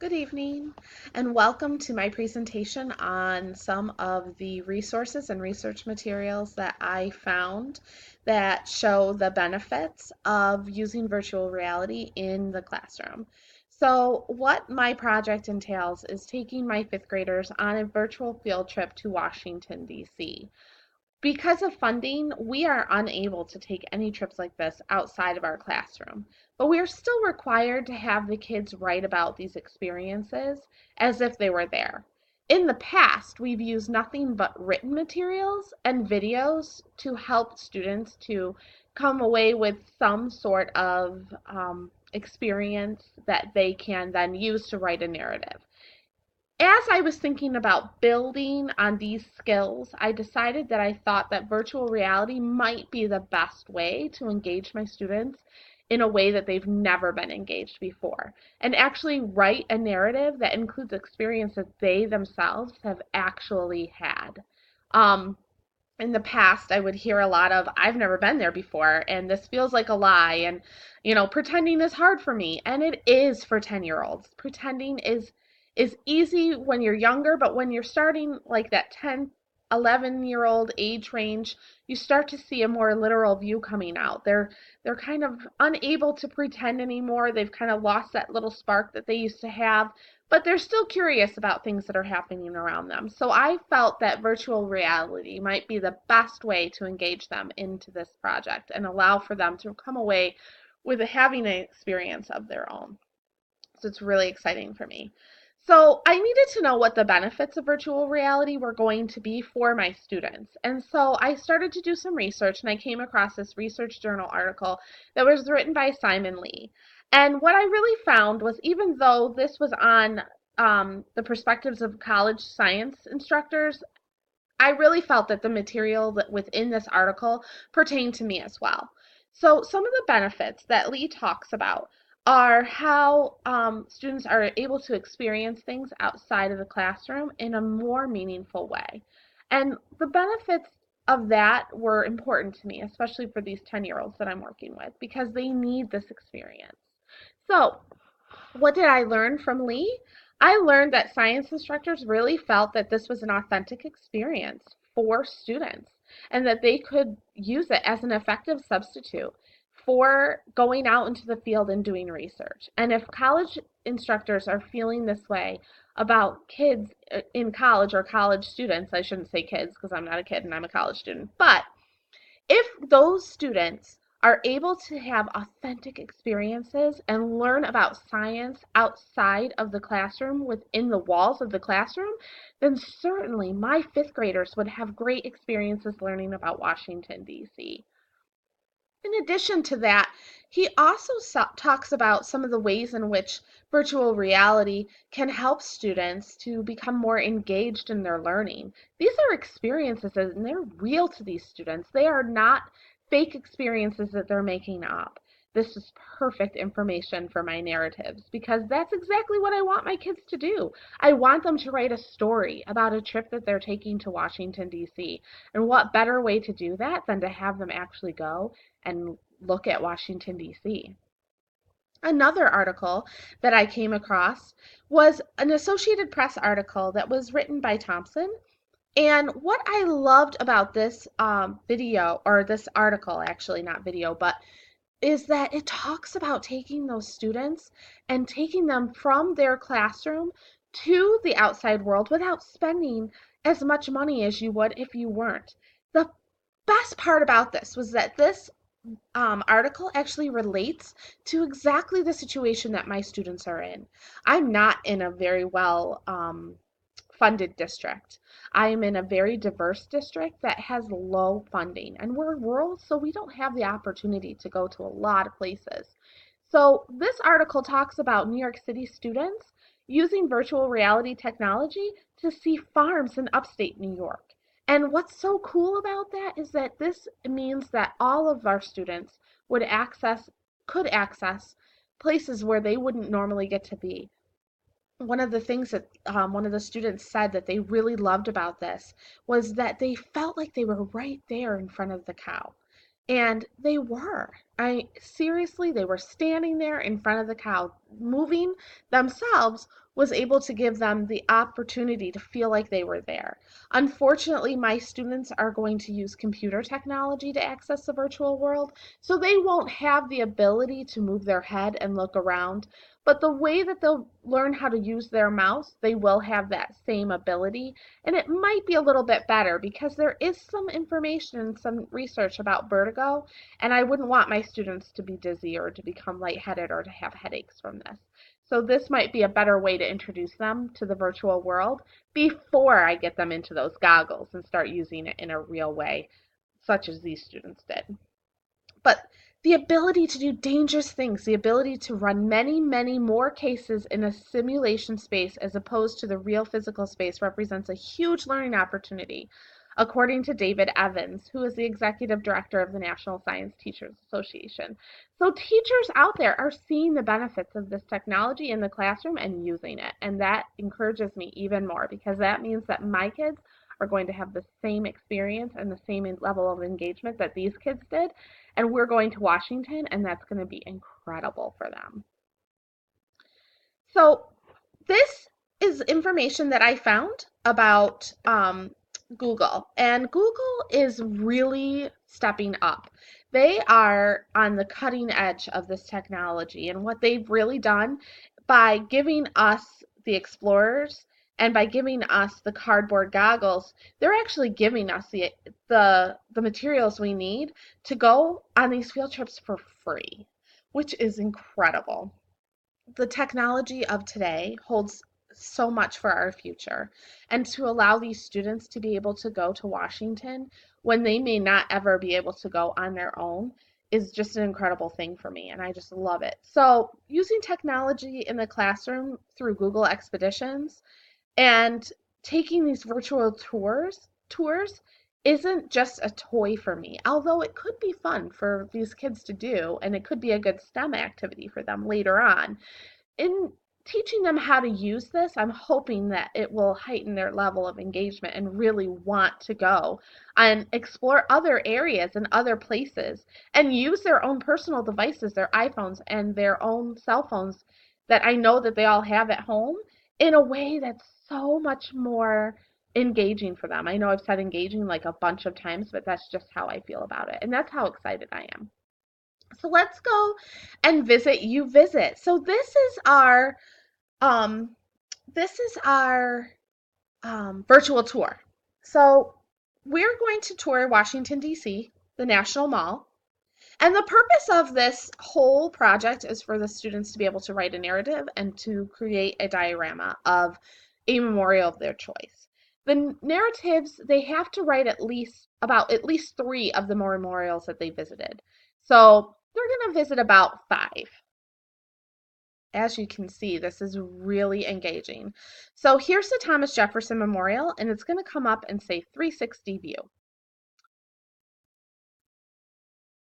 Good evening, and welcome to my presentation on some of the resources and research materials that I found that show the benefits of using virtual reality in the classroom. So, what my project entails is taking my fifth graders on a virtual field trip to Washington, D.C. Because of funding, we are unable to take any trips like this outside of our classroom, but we are still required to have the kids write about these experiences as if they were there. In the past, we've used nothing but written materials and videos to help students to come away with some sort of experience that they can then use to write a narrative. As I was thinking about building on these skills, I decided that I thought that virtual reality might be the best way to engage my students in a way that they've never been engaged before, and actually write a narrative that includes experiences they themselves have actually had. Um, in the past, I would hear a lot of, I've never been there before, and this feels like a lie, and pretending is hard for me, and it is for 10-year-olds. Pretending is easy when you're younger, but when you're starting like that 10, 11-year-old age range, you start to see a more literal view coming out. They're kind of unable to pretend anymore. They've kind of lost that little spark that they used to have, but they're still curious about things that are happening around them. So I felt that virtual reality might be the best way to engage them into this project and allow for them to come away with having an experience of their own. So it's really exciting for me. So I needed to know what the benefits of virtual reality were going to be for my students. And so I started to do some research and I came across this Research Journal article that was written by Simon Lee. And what I really found was, even though this was on the perspectives of college science instructors, I really felt that the material that within this article pertained to me as well. So some of the benefits that Lee talks about are how students are able to experience things outside of the classroom in a more meaningful way. And the benefits of that were important to me, especially for these 10-year-olds that I'm working with, because they need this experience. So what did I learn from Lee? I learned that science instructors really felt that this was an authentic experience for students and that they could use it as an effective substitute for going out into the field and doing research. And if college instructors are feeling this way about kids in college, or college students, I shouldn't say kids because I'm not a kid and I'm a college student, but if those students are able to have authentic experiences and learn about science outside of the classroom, within the walls of the classroom, then certainly my fifth graders would have great experiences learning about Washington, D.C. In addition to that, he also talks about some of the ways in which virtual reality can help students to become more engaged in their learning. These are experiences and they're real to these students. They are not fake experiences that they're making up. This is perfect information for my narratives because that's exactly what I want my kids to do. I want them to write a story about a trip that they're taking to Washington, D.C. And what better way to do that than to have them actually go and look at Washington, D.C. Another article that I came across was an Associated Press article that was written by Thompson. And what I loved about this video, or this article, actually, not video, but is that it talks about taking those students and taking them from their classroom to the outside world without spending as much money as you would if you weren't. The best part about this was that this article actually relates to exactly the situation that my students are in. I'm not in a very well funded district. I am in a very diverse district that has low funding, and we're rural, so we don't have the opportunity to go to a lot of places. So this article talks about New York City students using virtual reality technology to see farms in upstate New York. And what's so cool about that is that this means that all of our students could access places where they wouldn't normally get to be. One of the things that one of the students said that they really loved about this was that they felt like they were right there in front of the cow. And they were. I seriously, they were standing there in front of the cow, moving themselves was able to give them the opportunity to feel like they were there. Unfortunately, my students are going to use computer technology to access the virtual world, so they won't have the ability to move their head and look around. But the way that they'll learn how to use their mouse, they will have that same ability. And it might be a little bit better because there is some information and some research about vertigo, and I wouldn't want my students to be dizzy or to become lightheaded or to have headaches from this. So this might be a better way to introduce them to the virtual world before I get them into those goggles and start using it in a real way, such as these students did. But the ability to do dangerous things, the ability to run many, many more cases in a simulation space as opposed to the real physical space represents a huge learning opportunity, according to David Evans, who is the executive director of the National Science Teachers Association. So teachers out there are seeing the benefits of this technology in the classroom and using it, and that encourages me even more because that means that my kids are going to have the same experience and the same level of engagement that these kids did, and we're going to Washington, and that's going to be incredible for them. So this is information that I found about Google, and Google is really stepping up. They are on the cutting edge of this technology, and what they've really done by giving us the Explorers and by giving us the cardboard goggles, they're actually giving us the materials we need to go on these field trips for free, which is incredible. The technology of today holds so much for our future. And to allow these students to be able to go to Washington when they may not ever be able to go on their own is just an incredible thing for me. And I just love it. So, using technology in the classroom through Google Expeditions and taking these virtual tours isn't just a toy for me, although it could be fun for these kids to do, and it could be a good STEM activity for them later on. In teaching them how to use this, I'm hoping that it will heighten their level of engagement and really want to go and explore other areas and other places and use their own personal devices, their iPhones and their own cell phones that I know that they all have at home in a way that's so much more engaging for them. I know I've said engaging like a bunch of times, but that's just how I feel about it. And that's how excited I am. So let's go and visit UVisit. So um this is our virtual tour. So we're going to tour Washington, D.C., the National Mall. And the purpose of this whole project is for the students to be able to write a narrative and to create a diorama of a memorial of their choice. The narratives, they have to write at least 3 of the memorials that they visited. So they're going to visit about 5. As you can see, this is really engaging. So here's the Thomas Jefferson Memorial, and it's going to come up and say 360 view.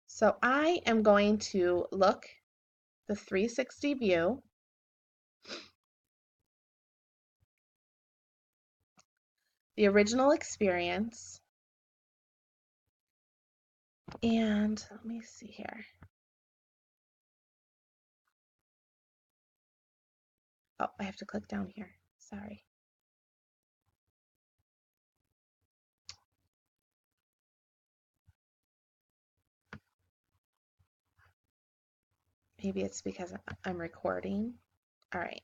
So I am going to look the 360 view. The original experience. And let me see here. Oh, I have to click down here. Sorry. Maybe it's because I'm recording. All right.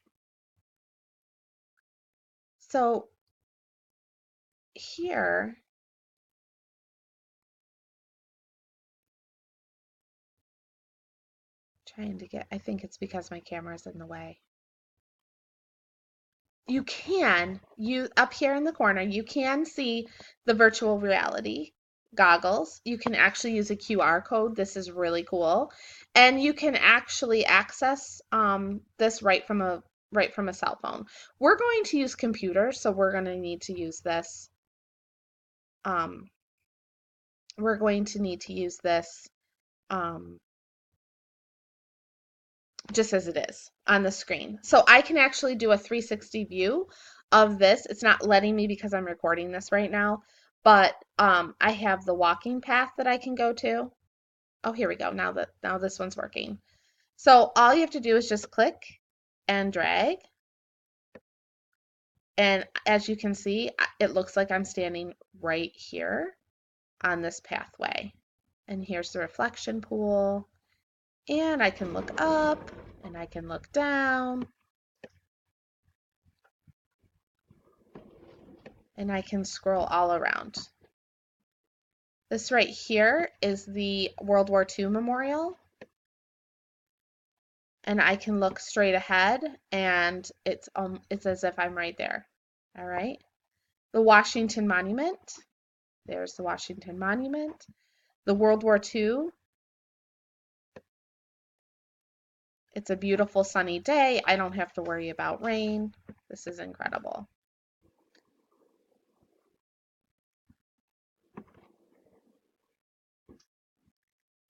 So here, I think it's because my camera is in the way. Up here in the corner, you can see the virtual reality goggles. You can actually use a QR code. This is really cool. And you can actually access this right from a cell phone. We're going to use computers, so we're going to need to use this. We're going to need to use this just as it is on the screen. So I can actually do a 360 view of this. It's not letting me because I'm recording this right now, but I have the walking path that I can go to. Oh, here we go. Now this one's working. So all you have to do is just click and drag, And as you can see, it looks like I'm standing right here on this pathway. And here's the reflection pool. And I can look up and I can look down and I can scroll all around. This right here is the World War II memorial. And I can look straight ahead and it's as if I'm right there. All right. The Washington Monument. There's the Washington Monument. The World War II. It's a beautiful sunny day. I don't have to worry about rain. This is incredible.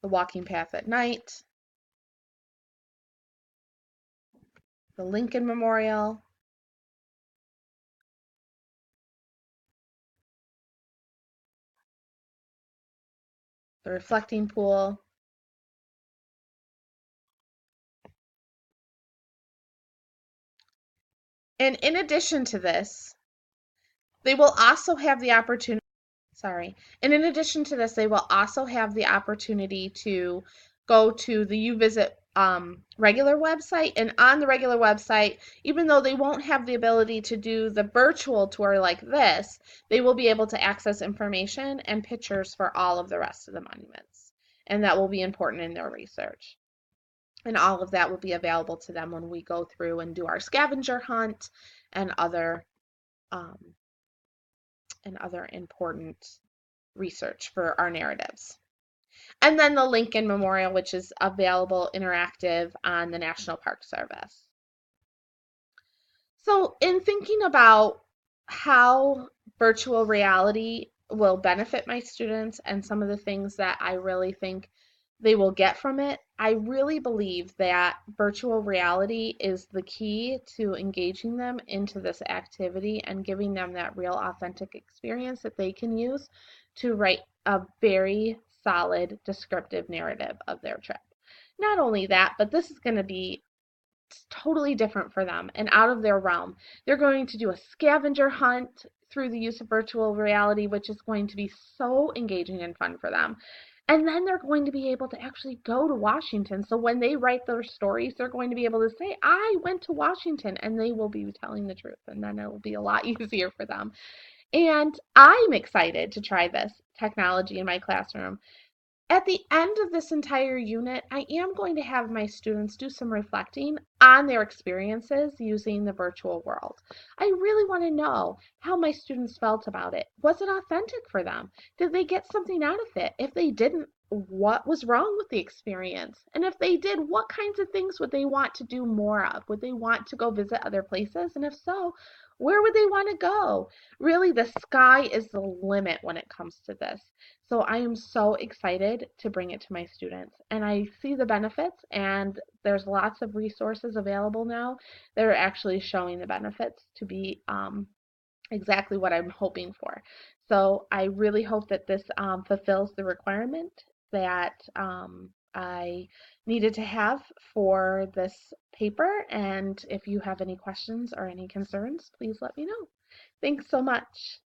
The walking path at night. The Lincoln Memorial. The reflecting pool. And in addition to this, they will also have the opportunity, sorry, and in addition to this, they will also have the opportunity to go to the UVisit regular website. And on the regular website, even though they won't have the ability to do the virtual tour like this, they will be able to access information and pictures for all of the rest of the monuments. And that will be important in their research. And all of that will be available to them when we go through and do our scavenger hunt and um, other important research for our narratives. And then the Lincoln Memorial, which is available interactive on the National Park Service. So in thinking about how virtual reality will benefit my students and some of the things that I really think they will get from it, I really believe that virtual reality is the key to engaging them into this activity and giving them that real authentic experience that they can use to write a very solid descriptive narrative of their trip. Not only that, but this is going to be totally different for them and out of their realm. They're going to do a scavenger hunt through the use of virtual reality, which is going to be so engaging and fun for them. And then they're going to be able to actually go to Washington. So when they write their stories, they're going to be able to say, I went to Washington, and they will be telling the truth. And then it will be a lot easier for them. And I'm excited to try this technology in my classroom. At the end of this entire unit, I am going to have my students do some reflecting on their experiences using the virtual world. I really want to know how my students felt about it. Was it authentic for them? Did they get something out of it? If they didn't, what was wrong with the experience? And if they did, what kinds of things would they want to do more of? Would they want to go visit other places? And if so, where would they want to go? Really, the sky is the limit when it comes to this. So I am so excited to bring it to my students. And I see the benefits, and there's lots of resources available now that are actually showing the benefits to be exactly what I'm hoping for. So I really hope that this fulfills the requirement that I needed to have for this paper. And if you have any questions or any concerns, please let me know. Thanks so much.